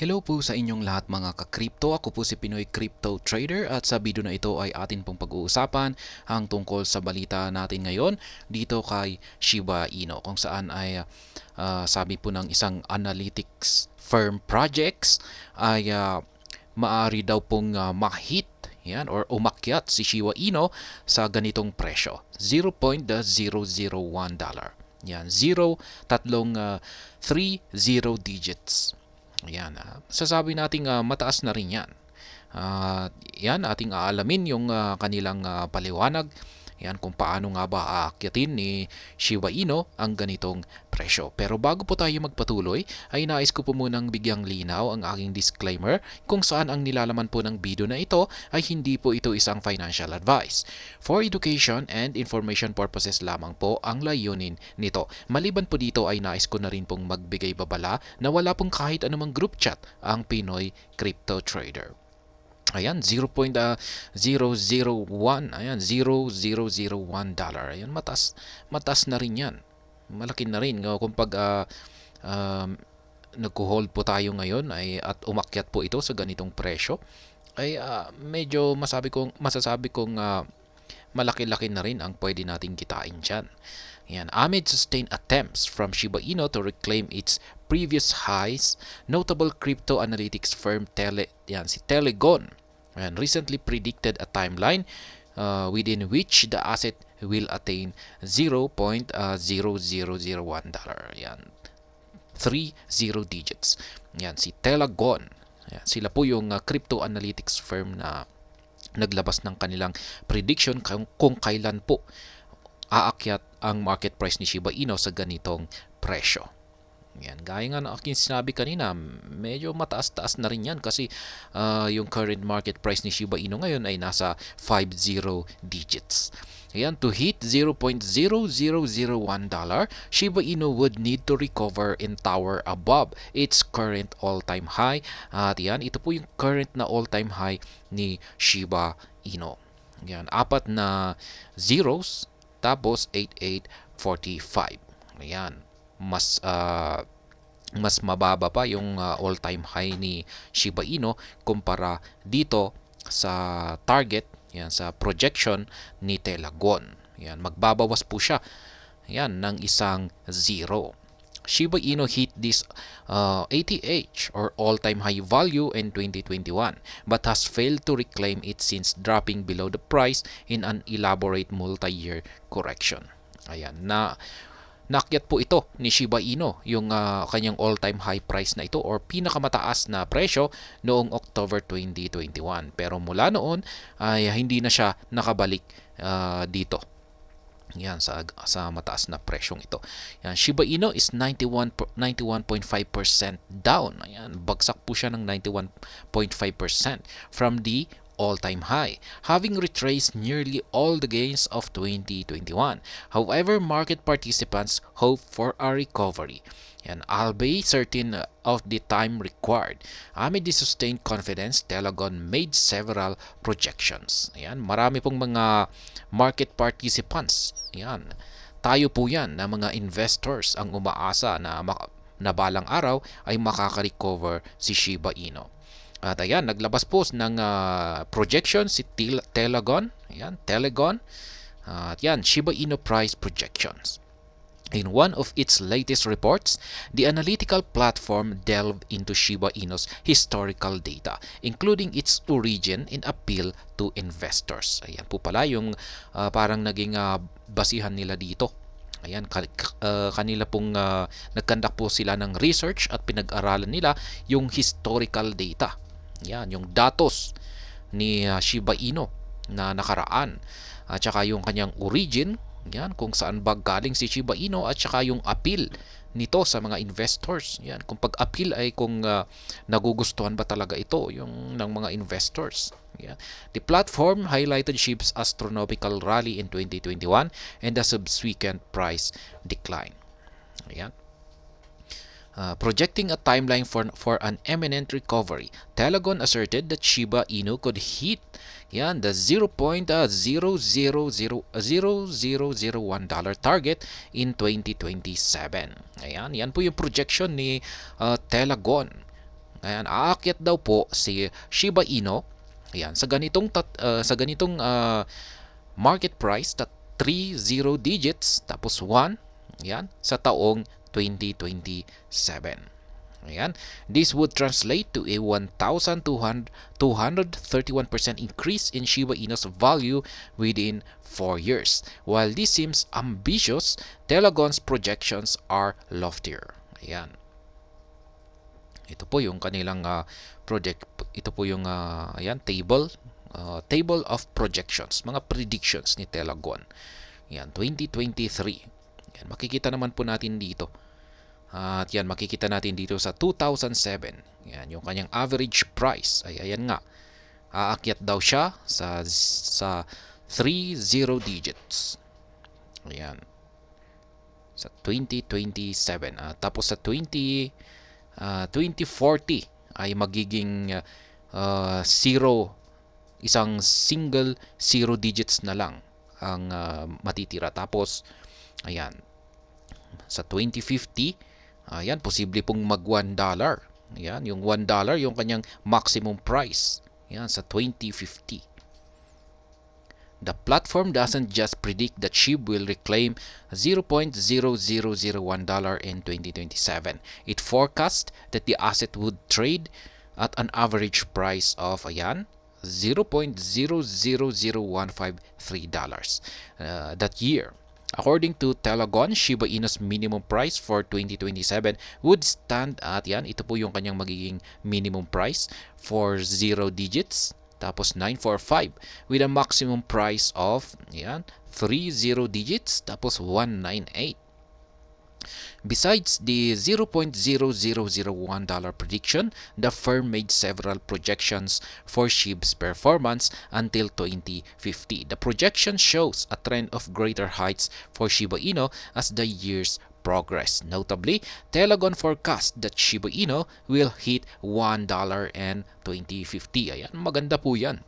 Hello po sa inyong lahat mga ka-crypto. Ako po si Pinoy Crypto Trader at sa video na ito ay atin pong pag-uusapan ang tungkol sa balita natin ngayon dito kay Shiba Inu, kung saan ay sabi po ng isang analytics firm projects ay maaari daw pong ma-hit yan or umakyat si Shiba Inu sa ganitong presyo, $0.001. Yan, 0, tatlong 3 digits. Ayan, sasabi nating mataas na rin yan. Yan, ating aalamin yung kanilang paliwanag. Yan, kung paano nga ba aakyatin ni Shiba Inu ang ganitong presyo. Pero bago po tayo magpatuloy, ay nais ko po munang bigyang linaw ang aking disclaimer kung saan ang nilalaman po ng video na ito ay hindi po ito isang financial advice. For education and information purposes lamang po ang layunin nito. Maliban po dito ay nais ko na rin pong magbigay babala na wala pong kahit anumang group chat ang Pinoy Crypto Trader. Ayan, 0.001. Ayan, $0.001. Ayan, mataas na rin yan. Malaki na rin. Kung nagko-hold po tayo ngayon at umakyat po ito sa ganitong presyo, ay medyo masasabi kong malaki-laki na rin ang pwede nating kitain dyan. Yan. Amid sustained attempts from Shiba Inu to reclaim its previous highs, notable crypto analytics firm si Telegon recently predicted a timeline within which the asset will attain $0.0001. Yan. 3 digits. Yan, si Telegon. Yan, sila po yung crypto analytics firm na naglabas ng kanilang prediction kung kailan po aakyat ang market price ni Shiba Inu sa ganitong presyo. Yan, gaya nga ng aking sinabi kanina, medyo mataas-taas na rin yan kasi yung current market price ni Shiba Inu ngayon ay nasa 50 digits. Ayan, to hit $0.0001, Shiba Inu would need to recover and tower above its current all-time high. At yan, ito po yung current na all-time high ni Shiba Inu. Yan, 4 na zeros, tapos 8845. Ayan, mas mababa pa yung all-time high ni Shiba Inu kumpara dito sa target, yan, sa projection ni Telegon. Yan, magbabawas po siya yan ng isang zero. Shiba Inu hit this ATH or all-time high value in 2021 but has failed to reclaim it since dropping below the price in an elaborate multi-year correction. Ayan, nakyat po ito ni Shiba Inu yung kanyang all-time high price na ito or pinakamataas na presyo noong October 2021. Pero mula noon ay hindi na siya nakabalik dito. Yan, sa mataas na presyong ito. Yan, Shiba Inu is 91.5% down. Ayan, bagsak po siya ng 91.5% from the all-time high, having retraced nearly all the gains of 2021. However, market participants hope for a recovery, and albeit certain of the time required. Amid the sustained confidence, Telegon made several projections. Ayan, marami pong mga market participants. Ayan, tayo po yan na mga investors ang umaasa na balang araw ay makaka-recover si Shiba Inu. At ayan, naglabas po ng projection si Telegon. Ayan, Telegon. At yan, Shiba Inu price projections. In one of its latest reports, the analytical platform delved into Shiba Inu's historical data, including its origin and appeal to investors. Ayan po pala yung parang naging basihan nila dito. Ayan, kanila pong nagkandak po sila ng research at pinag-aralan nila yung historical data. Yan, yung datos ni Shiba Inu na nakaraan at saka yung kanyang origin, yan, kung saan ba galing si Shiba Inu at saka yung appeal nito sa mga investors. Yan, kung pag-appeal ay kung nagugustuhan ba talaga ito yung ng mga investors. Yeah. The platform highlighted SHIB's astronomical rally in 2021 and the subsequent price decline. Ayan. Projecting a timeline for an imminent recovery, Telegon asserted that Shiba Inu could hit the $0.00001 target in 2027. Ayan, yan po yung projection ni Telegon. Ayan, aakyat daw po si Shiba Inu. Ayan, sa ganitong market price na 30 digits tapos 1, ayan, sa taong 2027. Ayan. This would translate to a 1,231% increase in Shiba Inu's value within 4 years. While this seems ambitious, Telegon's projections are loftier. Ayan. Ito po yung kanilang project. Ito po yung ayan, table of projections, mga predictions ni Telegon. Yan, 2023. Yan, makikita naman po natin dito. At yan, makikita natin dito sa 2007. Yan, yung kanyang average price ay ayan nga. Aakyat daw siya sa 30 digits. Ayan. Sa 2027. Tapos sa 2040 ay magiging isang single 0 digits na lang ang matitira. Tapos, ayan, sa 2050, ayan, posible pong mag $1. Ayan, yung $1, yung kanyang maximum price. Ayan, sa 2050. The platform doesn't just predict that SHIB will reclaim $0.0001 in 2027. It forecasts that the asset would trade at an average price of, ayan, $0.000153 that year. According to Telegon, Shiba Inu's minimum price for 2027 would stand at, yan, ito po yung kanyang magiging minimum price for 0 digits, tapos 945 with a maximum price of, yan, 30 digits, tapos 198. Besides the $0.0001 prediction, the firm made several projections for SHIB's performance until 2050. The projection shows a trend of greater heights for Shiba Inu as the years progress. Notably, Telegon forecast that Shiba Inu will hit $1 in 2050. Ayan, maganda po yan.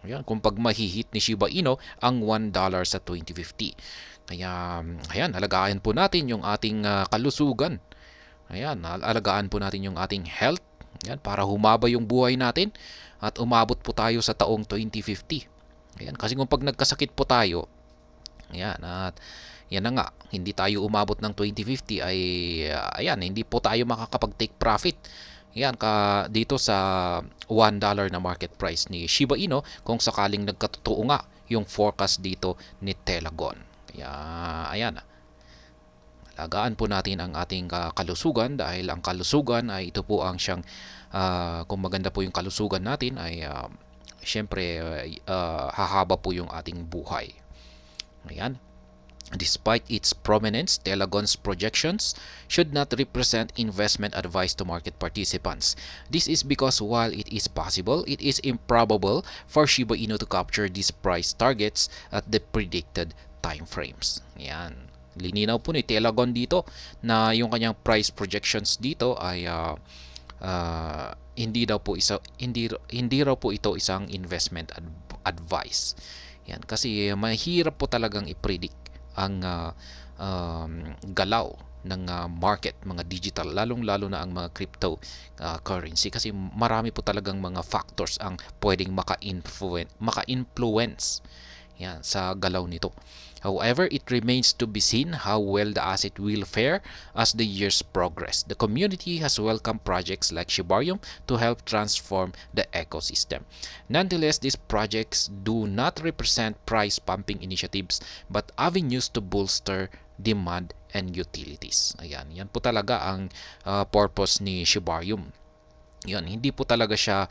Ayan, kung pag mahihit ni Shiba Inu ang $1 sa 2050. Kaya, ayan, alagaan po natin yung ating kalusugan. Ayan, alagaan po natin yung ating health. Ayan, para humaba yung buhay natin at umabot po tayo sa taong 2050. Ayan, kasi kung pag nagkasakit po tayo, ayan, at yan na nga, hindi tayo umabot ng 2050 ay, ayan, hindi po tayo makakapag-take profit. Yan, dito sa $1 na market price ni Shiba Inu kung sakaling nagkatotoo nga yung forecast dito ni Telegon. Kaya, ayan, alagaan po natin ang ating kalusugan dahil ang kalusugan ay ito po ang siyang, kung maganda po yung kalusugan natin ay syempre hahaba po yung ating buhay. Ayan. Despite its prominence, Telegon's projections should not represent investment advice to market participants. This is because while it is possible, it is improbable for Shiba Inu to capture these price targets at the predicted time frames. Yan. Lininaw po ni Telegon dito na yung kanyang price projections dito ay hindi raw po ito isang investment advice. Yan, kasi mahirap po talagang i-predict ang galaw ng market, mga digital, lalong-lalo na ang mga crypto currency, kasi marami po talagang mga factors ang pwedeng maka-influence yan sa galaw nito. However, it remains to be seen how well the asset will fare as the years progress. The community has welcomed projects like Shibarium to help transform the ecosystem. Nonetheless, these projects do not represent price-pumping initiatives but avenues to bolster demand and utilities. Ayan, yan po talaga ang purpose ni Shibarium. Yan, hindi po talaga siya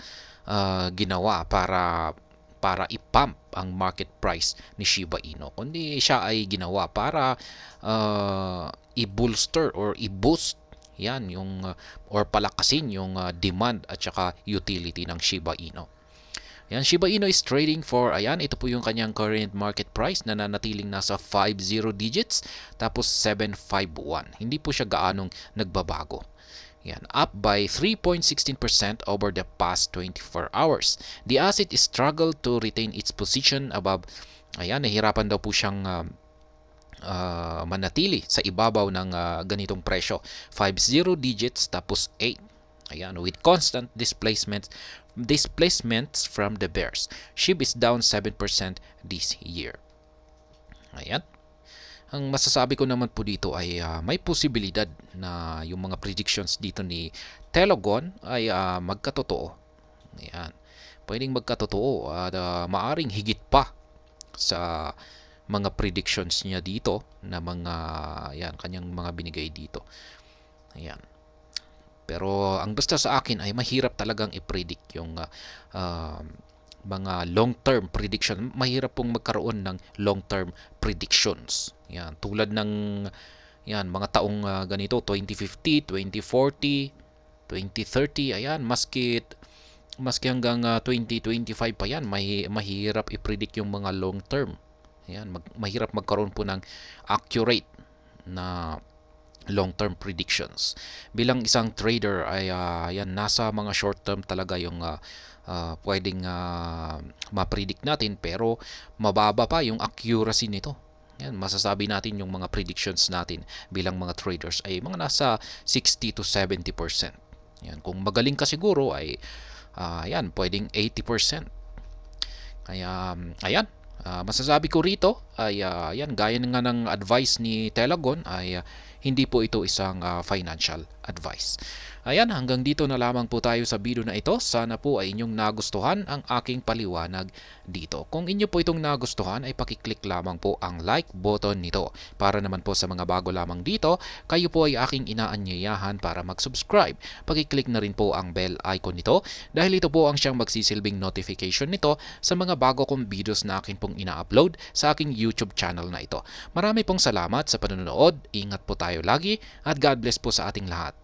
ginawa para i-pump ang market price ni Shiba Inu, kundi siya ay ginawa para i-bolster or i-boost yan yung or palakasin yung demand at saka utility ng Shiba Inu. Yan, Shiba Inu is trading for, ayan, ito po yung kanyang current market price na nanatiling nasa 50 digits tapos 751. Hindi po siya gaanong nagbabago. Yan, up by 3.16% over the past 24 hours. The asset struggled to retain its position above, ayan, nahirapan daw po siyang manatili sa ibabaw ng ganitong presyo. 50 digits tapos 8. Ayan, with constant displacements from the bears. SHIB is down 7% this year. Ayan. Ang masasabi ko naman po dito ay may posibilidad na yung mga predictions dito ni Telegon ay magkatotoo. Ayan. Pwedeng magkatotoo at maaring higit pa sa mga predictions niya dito na mga kanyang mga binigay dito. Ayan. Pero ang basta sa akin ay mahirap talagang i-predict yung mga long-term prediction. Mahirap pong magkaroon ng long-term predictions. Yan, tulad ng mga taong ganito 2050, 2040, 2030, ayan, maski hanggang 2025 pa yan, mahirap i-predict yung mga long-term. Ayan, mahirap magkaroon po ng accurate na long-term predictions. Bilang isang trader ay nasa mga short-term talaga yung pwedeng ma-predict natin, pero mababa pa yung accuracy nito. Yan, masasabi natin yung mga predictions natin bilang mga traders ay mga nasa 60 to 70%. Yan, kung magaling ka siguro ay pwedeng 80%. Kaya masasabi ko rito ay gaya nga ng advice ni Telegon ay hindi po ito isang financial advice. Ayan, hanggang dito na lamang po tayo sa video na ito. Sana po ay inyong nagustuhan ang aking paliwanag dito. Kung inyo po itong nagustuhan ay pakiclick lamang po ang like button nito. Para naman po sa mga bago lamang dito, kayo po ay aking inaanyayahan para mag-subscribe. Pakiclick na rin po ang bell icon nito dahil ito po ang siyang magsisilbing notification nito sa mga bago kong videos na akin pong ina-upload sa aking YouTube channel na ito. Marami pong salamat sa panonood. Ingat po tayo lagi at God bless po sa ating lahat.